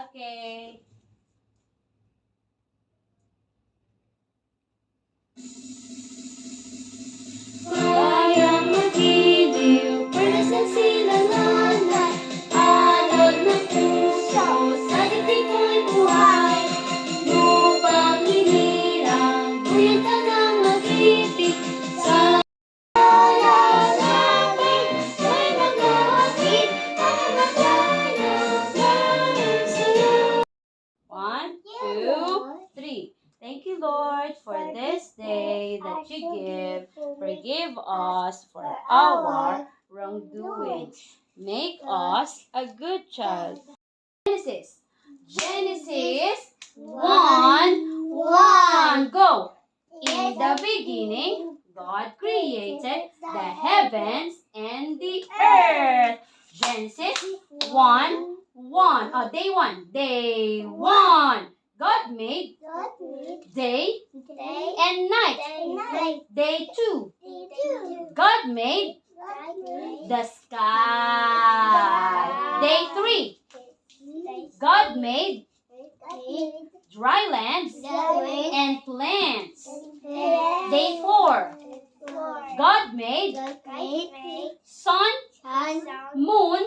Okay. Kayang magiliw, perlas ng silanganan, alog ng puso, sa dibdib ko'y buhay. Lupang hinirang, buyan ka ng mag-ibig, sa lalapit, ko'y mag-aakit, ang maglayang sa'yo. 1, 2, 3. Thank you, Lord, for this day that you give. Forgive us for our wrongdoing. Make us a good child. Genesis 1:1. Go! In the beginning, God created the heavens and the earth. Genesis 1:1. Day 1. Day 1. God made day and night. Day 2. God made the sky. Day 3. God made dry lands and plants. Day 4. God made sun, moon,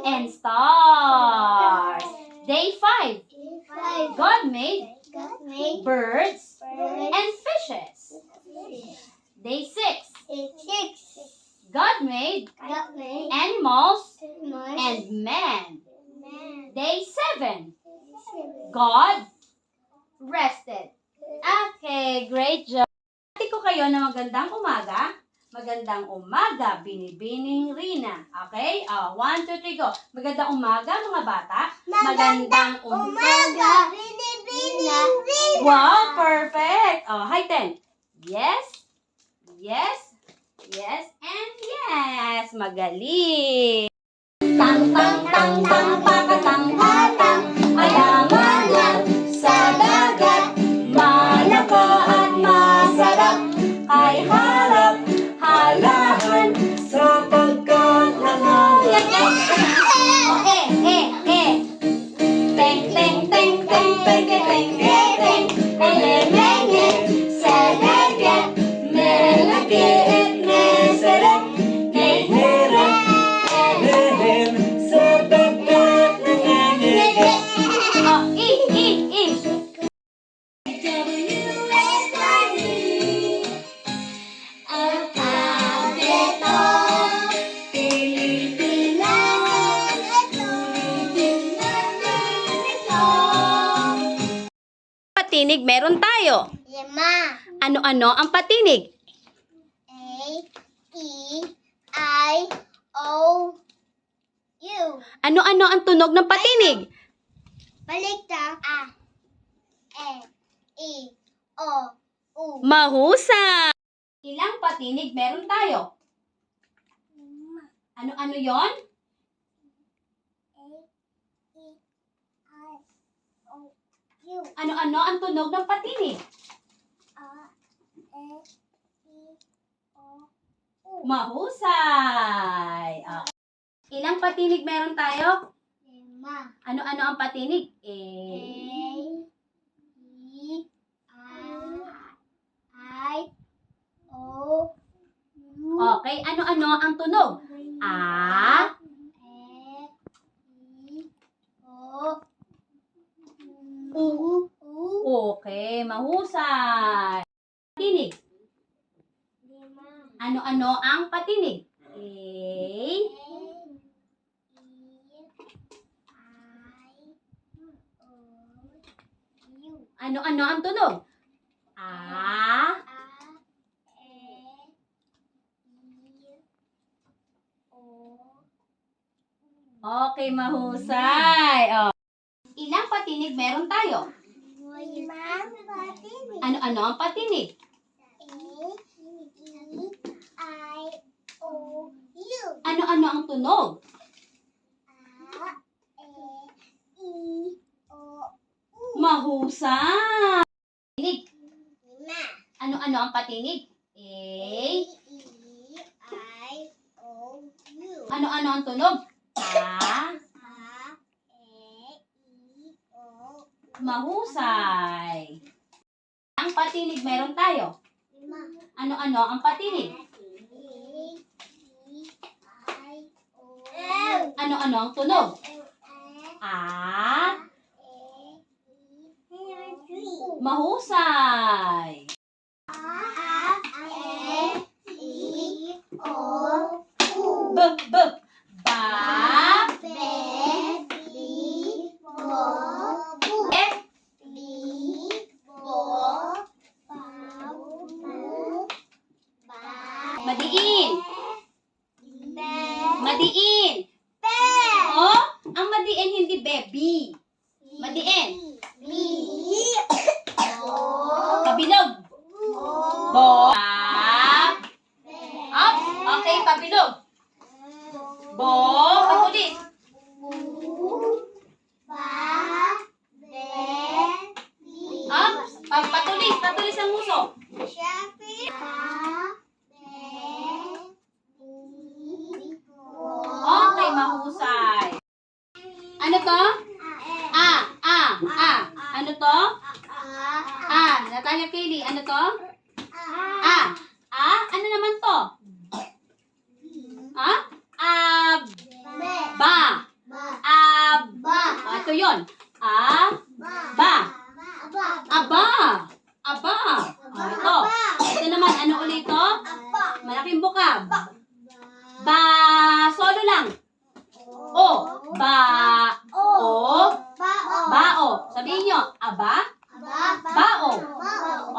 and stars. Day 5. God made birds and fishes. Day 6. God made animals and man. Day 7. God rested. Okay, great job. Hati ko kayo na magandang umaga. Magandang umaga, Binibining Rina. Okay? 1, 2, 3, go. Magandang umaga, mga bata. Magandang umaga, Binibining Rina. Wow, perfect. Hi, Ten. Yes, yes, yes, and yes. Magaling. Tang, tang, tang, tang, pakatang, hatang. Mayaman lang sa dagat. Malaka at masarap. Ay harap, halahan. Sapagkat nangangagat. Teng, teng, teng, teng, teng, teng, teng, teng. Elemenge, seleget. Melagit, meseret. Neherap, elehem. Sapagkat nangangagat. Patinig meron tayo. 5. Ano-ano ang patinig? A, E, I, O, U. Ano-ano ang tunog ng patinig? Balikta. A, E, O, U. Mahusay! Ilang patinig meron tayo? Ano-ano yon? A, E, I, O, U. Ano-ano ang tunog ng patinig? A, E, I, O, U. Mahusay! Ilang patinig meron tayo? 5. Ano-ano ang patinig? A, E, I, O, U. Okay, ano-ano ang tunog? A, E, I, O, U. U. Okay, mahusay. Patinig. 5. Ano-ano ang patinig? A, ano-ano ang tunog? A, okay, mahusay. Ilang patinig meron tayo? 5. Ano-ano ang patinig? Ano-ano ang tunog? Mahusay. Patinig. Ano-ano ang patinig? A, ano-ano ang tunog? A, Mahusay. Ang patinig, meron tayo. Ano-ano ang patinig? Ano-ano ang tunog? Ah, mahusay. B, b, ba, F, madiin. Madiin. Oh, ang madiin hindi baby. Madiin. Pabilog. Bo. Up. Okay, pabilog. Bo. Patulis. Up. Patulis. Patulis ang muso. Okay, mahusay. Ano to? Ano to? Natalia Kaylee, ano to? Ano naman to? Ba. Ito yun. Ba. Aba. Ito. Ito naman, ano ulit to? Malaking bukab. Ba. Solo lang. Bao. Sabihin nyo, aba, bao.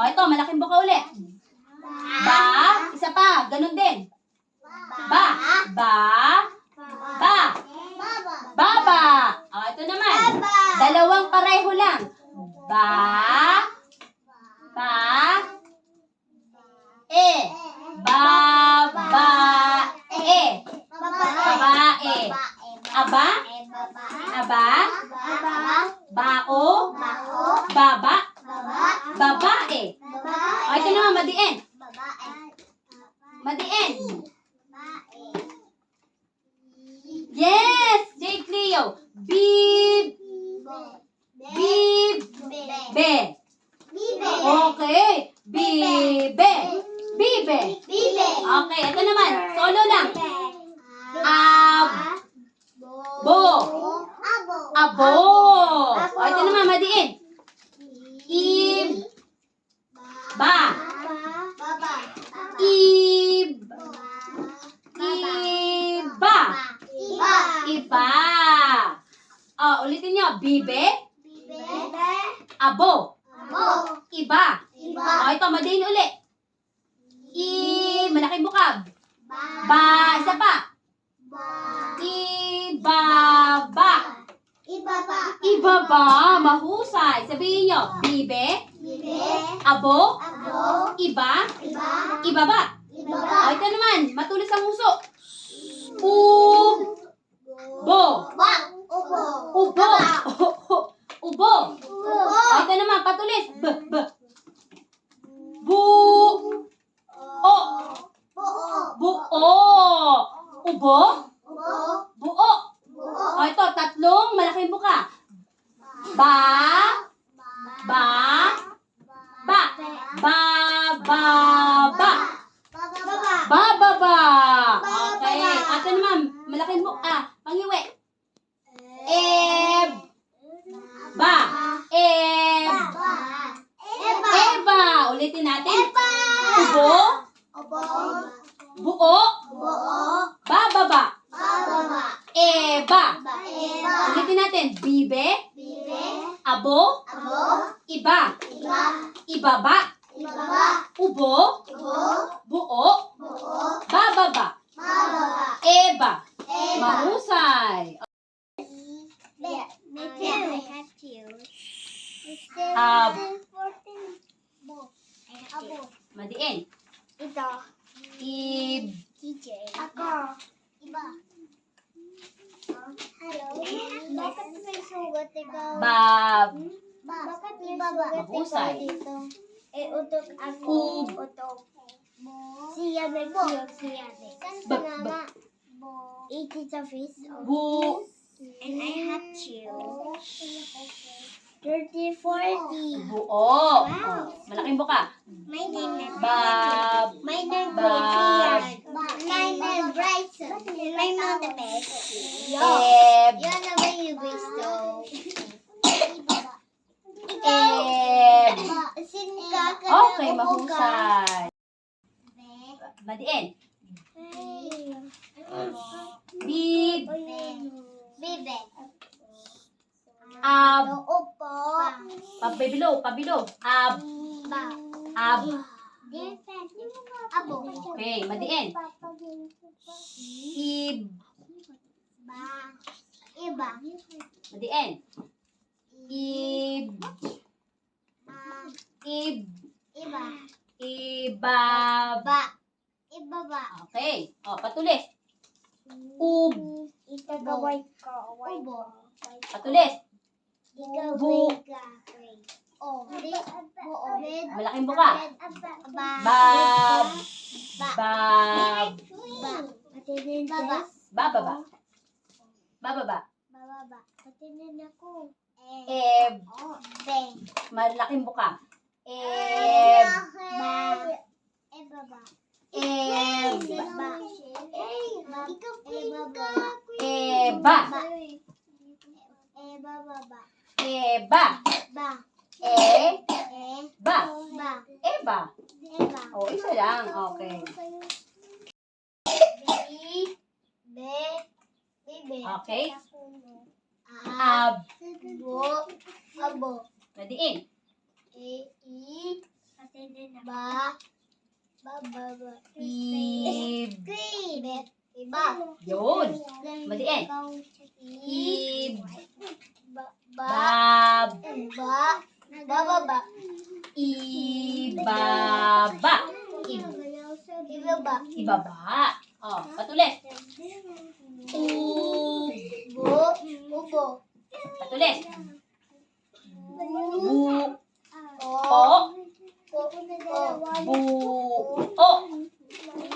Ito, malaking buka ulit. Isa pa, ganun din. Baba. Ito naman, dalawang pareho lang. Babae. Aba, bao, baba, babae. Ito naman, madiin. Yes, Jake Leo. Be. Okay, bibe. Okay, ito naman, solo lang. Abo. Ito naman, madiin. Iba. Ulitin nyo. Bibe. Abo. Iba. Ito, madiin uli. Malaking bukab. Isa pa. Ibaba. Mahusay. Sabihin nyo. Bibe. Abo. Iba. Ibaba. Ito naman. Matulis ang muso. Ubo. Ito naman. Patulis. Buo. Ubo. Buo. Ito, tatlong malaking buka. Bababa. Okay. Ito naman, malaking buka. Pangiwi. Eba. Ulitin natin. Ubo. Buo. Bababa. Eba. Ulitin natin. Bibe. Abo. Iba. Ibaba. Ubo. Buo. Bababa. Eba. Mahusay. Madiin. Ito. DJ. Ako. Iba. Hello. Bakit may sugat ikaw? Bakit may sugat ikaw dito? Utok ako. Utok. Siya siya. Mama. It is a fish. And I have you. 35 mahusay. Madiin. Bib. Bibe. Ab. Upo. Pabilog. Ab. Ba. Ab. Abo. Okay, madiin. Ib. Ba. Iba. Madiin. Ib. Ib. Iba. Ibab. Ba. Ibaba. Okay. O, patulis. Ub. Itagaway ka. Ubo. Patulis. Bu. O. Buo. Malaking buka. Bab. Bab. Baba. Bababa. Bababa. Bababa. Patinin ako. Eb. Be. Malaking buka. Eb. Ba. Ebaba. Eb. Ba. Eba. Ebaba. Eba. Ba. Eba. Ba. Eba. Eba. O, isa lang. Okay. Be. Bibe. Okay. Ab. Ab. Bo. Abo. Madiin. Ba. Ba. Ib. Iba. Yun. Madiin. Ib. Ba. Bab. Ba. Bababa. Ibaba. Ibaba. Ibaba. O, patulis. Ub. Bo. Ubo. Patulis. Bu. O. O. O. Buo.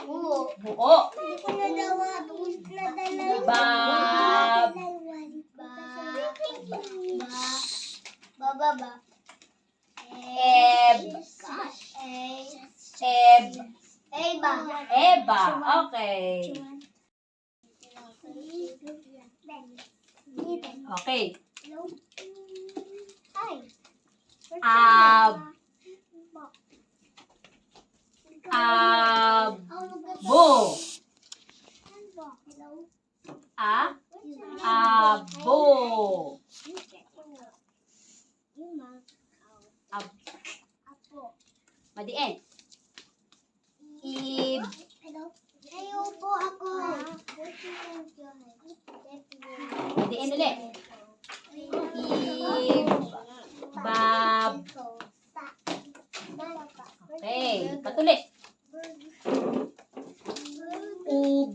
Buo. Buo. Hindi ko nadawa. Bab. Bababa. Eb. Eb. Eba. Eba. Okay. Okay. Hi. Ab. Abo. A. Abo. Ab. Madiin. Ib. Ayaw po ako. Madiin ulit. Ib. Bab. Okay. Patulis. Ub.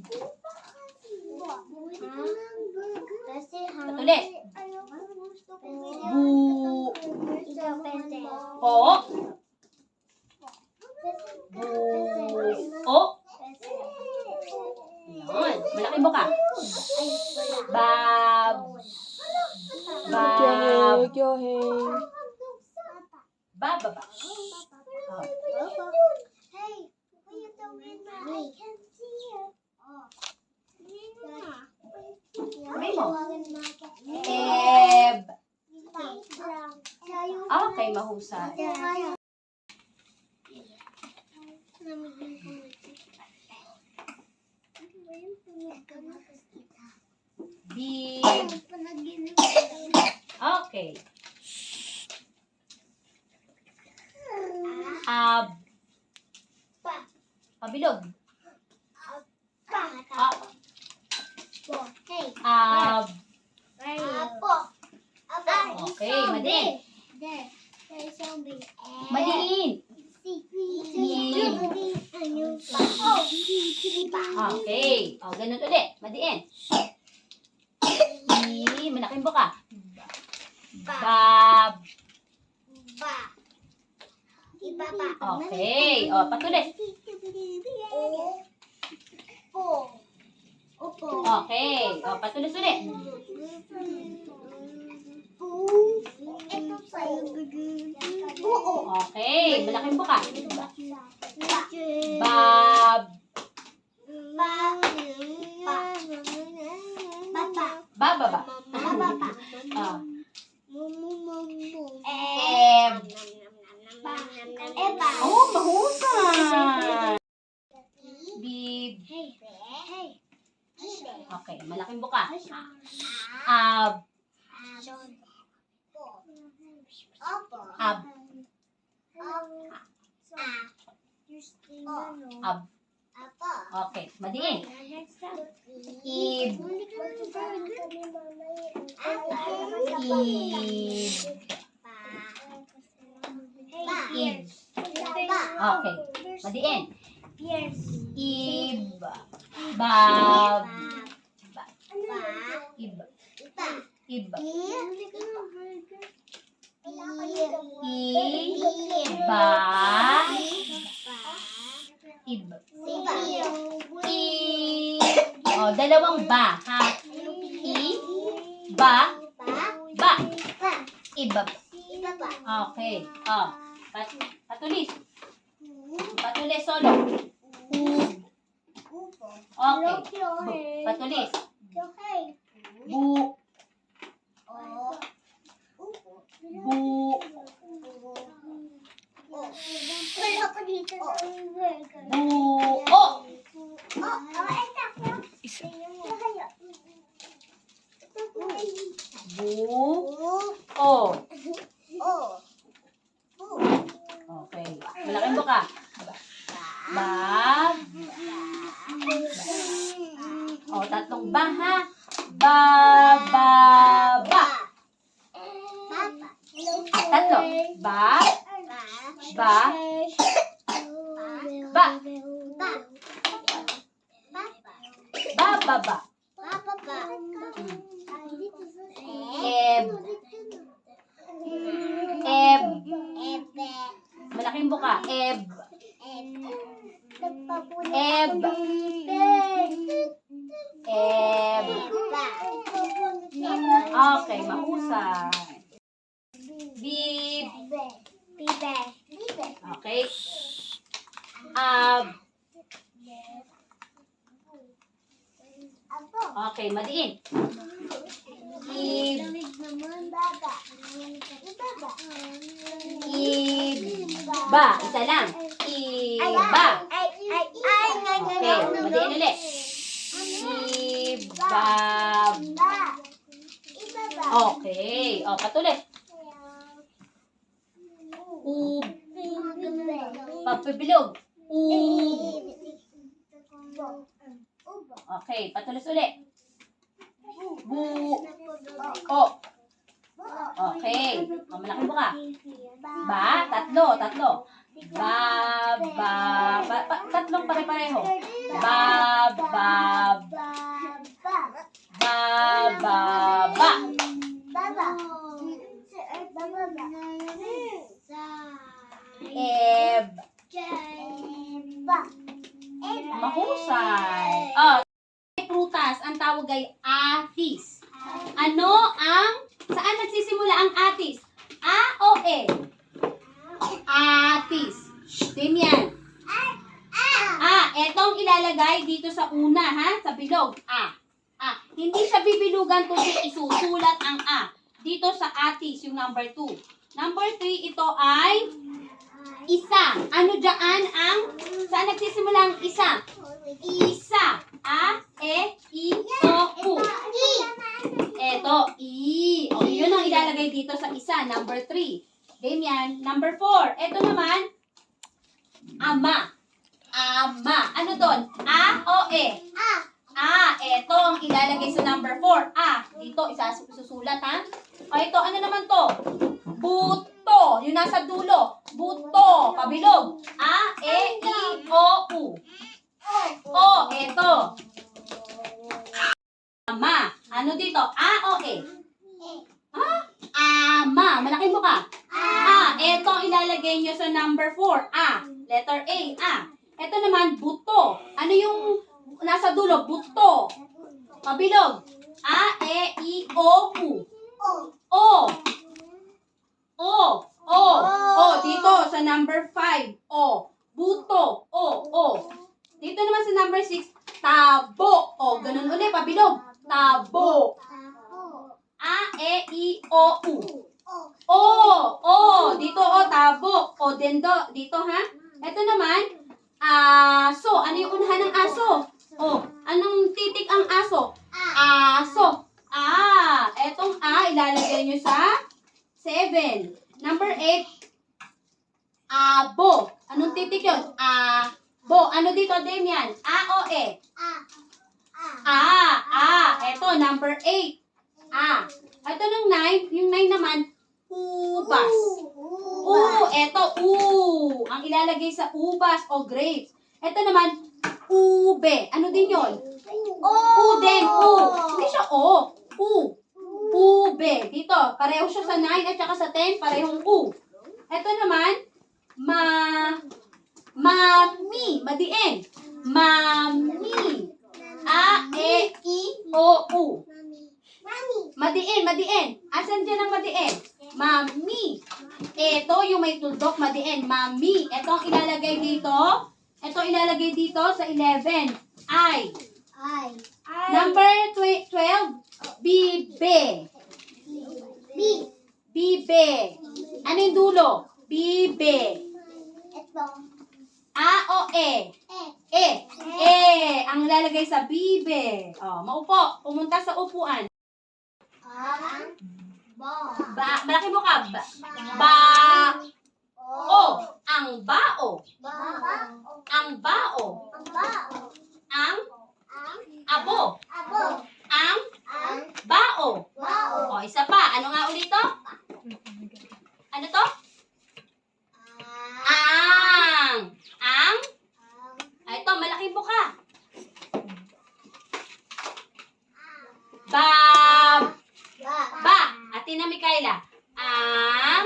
Patulis. Bu. O. Buo. Yun. Malaking buka. Bab. Bab. Bababa. Oh. Hey, what are you doing? I can't see you. Sabi mo. Eb. Okay, mahusay. Bib. Okay. Ab. Pabilog. Ab. Ab. Okay, madiin. Madiin. Okay. O, ganun ulit. Madiin. Malaking buka. Bab. Okay. O, patulis. Okay. O, patulis ulit. Okay. Malaking buka. Bab. Bababa. Ah. Eb. Oh, Opo. Ab. Ab. Apo. Okay, madiin. Ib. Ib. Okay, madiin. Ib. Bab. Ib. Ib. Iba. Ib. I. Oh, dalawang ba, ha? I. Ba. Ba. Iba. Okay. Oh. Patulis. Patulis solo. Okay. Patulis. Bu. Bu. Buo. Buo. Okay. Malaking buka. Bab. Oh, tatlong ba, ha? Ba, ba, ba. Tatlo. Ba, ba, ba. Ba, ba, ba. Eb. Eb. Malaking buka. Eb. Eb. Eb. Okay, mahusay. Bib. Okay. Ab. Okay, madiin. Ib. Iba. Isa lang. Iba. Okay, madiin ulit. Iba. Okay. O, patuloy. Ub. Pagpibilog. Ub. Okay, patuloy ulit. Bu. O. Okay. O, malaki buka. Ba. Tatlo. Ba. Tatlong pare-pareho. Ba. Eb. Mahusay. Oh, prutas, ang tawag ay atis. Ano saan nagsisimula ang atis? A o E? Atis. Damian. Etong ilalagay dito sa una, ha? Sa bilog. Hindi siya bibilugan kundi isusulat ang A. Dito sa atis, yung number 2. Number 3, ito ay isa. Ano dyan saan nagsisimula ang isa? Isa. A, E, I, O, U. Eto, I. O, yun ang ilalagay dito sa isa. Number 3. Damian. Number 4. Eto naman, ama. Ano doon? A o E? Eto ang ilalagay sa number 4. Dito, isusulat, ha? O, ito, ano naman to? Buto. Yung nasa dulo. Buto. Pabilog. A, E, I, O, U. O, eto. Ama. Ano dito? A o E? Ama. Malaking buka. Eto ang ilalagay nyo sa number 4. Letter A. Eto naman, buto. Ano yung nasa dulo? Buto. Pabilog. A, E, I, O, U. Dito sa number 5. Buto. Dito naman sa number 6, tabo. Ganun ulit, pabilog. Tabo. A, E, I, O, U. Dito, tabo. Dito, ha? Ito naman, aso. Ano yung unahan ng aso? Anong titik ang aso? Aso. Etong A, ilalagay nyo sa 7. Number 8, abo. Anong titik yun? Abo. Ano dito, Damian? A o E? Ito, number 8. Ito ng 9, yung 9 naman, ubas. Ito, ang ilalagay sa ubas o grapes. Ito naman, ube. Ano din yun? Din. Hindi siya O. Ube. Dito, pareho siya sa 9 at saka sa 10, parehong U. Ito naman, mami. Madiin. Mami. A, E, I, O, U. Madiin. Asan dyan ang madiin? Mami. Ito yung may tuldok, madiin. Mami. Ito ang ilalagay dito. Ito ilalagay dito sa 11. I. Number 12. Bibe. Bibe. Ano yung dulo? Bibe. A o E? Ang ilalagay sa bibe. Maupo. Pumunta sa upuan. Malaki mo ka. Ang bao. Ang bao. Ang abo. Ang bao. Isa pa. Ano nga ulit to? Ano to? Ito, malaki mo ka. Ate na Mikaela. Ang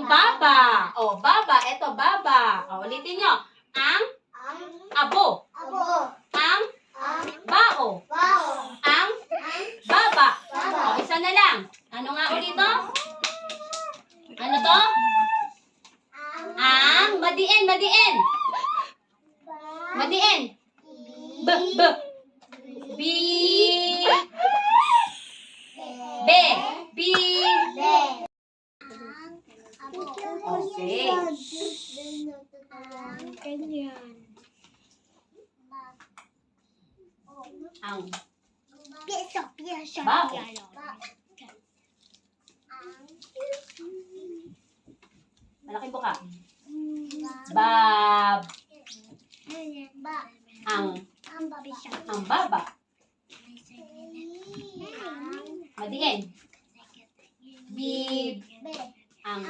baba. Baba. Ito, baba. Ulitin nyo. Ang abo. Ang bao. Ang baba. Isa na lang. Ano nga ulit to? Ano to? Ang madiin. Okay. Ang bao. Malaki po ka. Ang baba. Madiin. Ang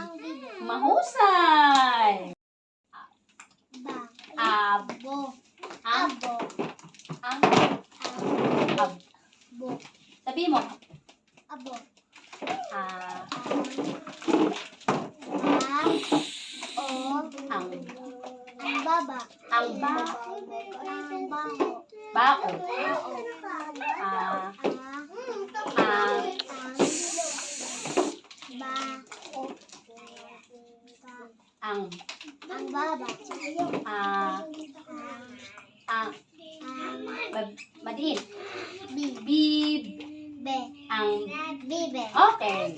mahusay. Sabi mo. Ang bao. Ang baba. Madiin. Bibe. Okay.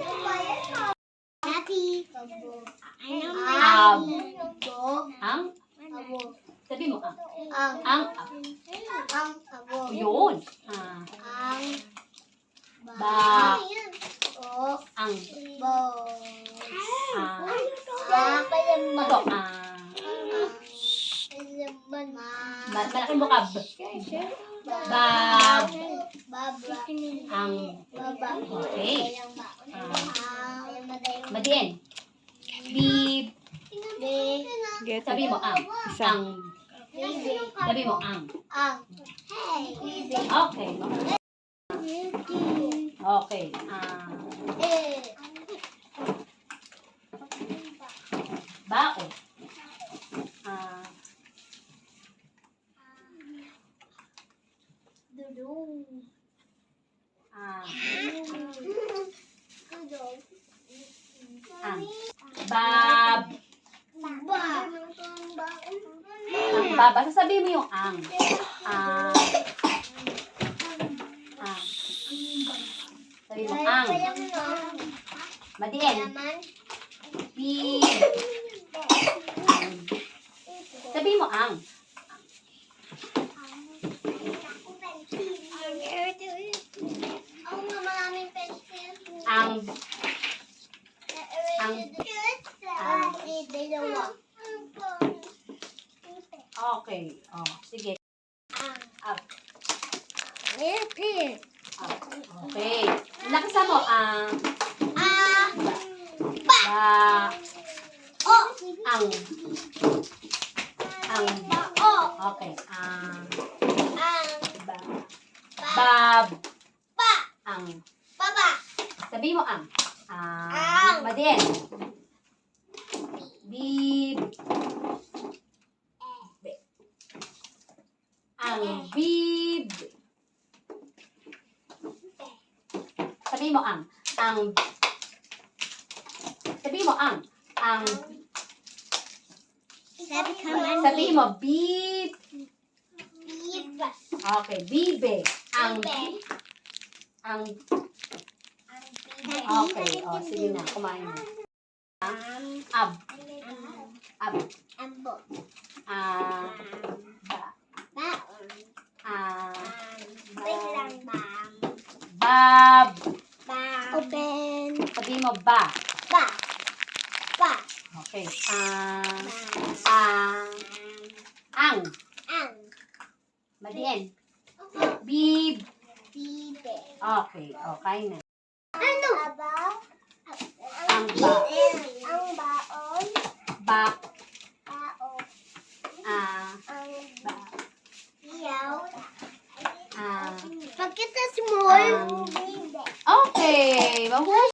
Sabi mo, ang yun. Malaking mo ka. Okay. Madiin. Sabi mo, sabi mo, Okay. Okay. Bao. Ang baba. Sasabihin mo yung ang. Sabi mo ang. Madiin. Sabi mo ang. Ang okay. Oh, sige. Up. Up. Okay. Lakasan mo. Ba. Ang. Okay. Ba. Bab. Ang. Sabi mo ang. Madin. Bib. Ang bib. Sabi mo ang. Sabi mo ang. Sabi mo bib. Okay, bibe. Okay, oh, sige na, kumain mo. Ab. Bab. Open. Sabi mo ba. Ba. Okay. Ang. Madiin. Bib. Bibe. Okay, okay na. Ano? Ang ba. Ang baon. Ba. Baon. Ba. Iyaw. Ah. Pakita small. Okay. Mabuhay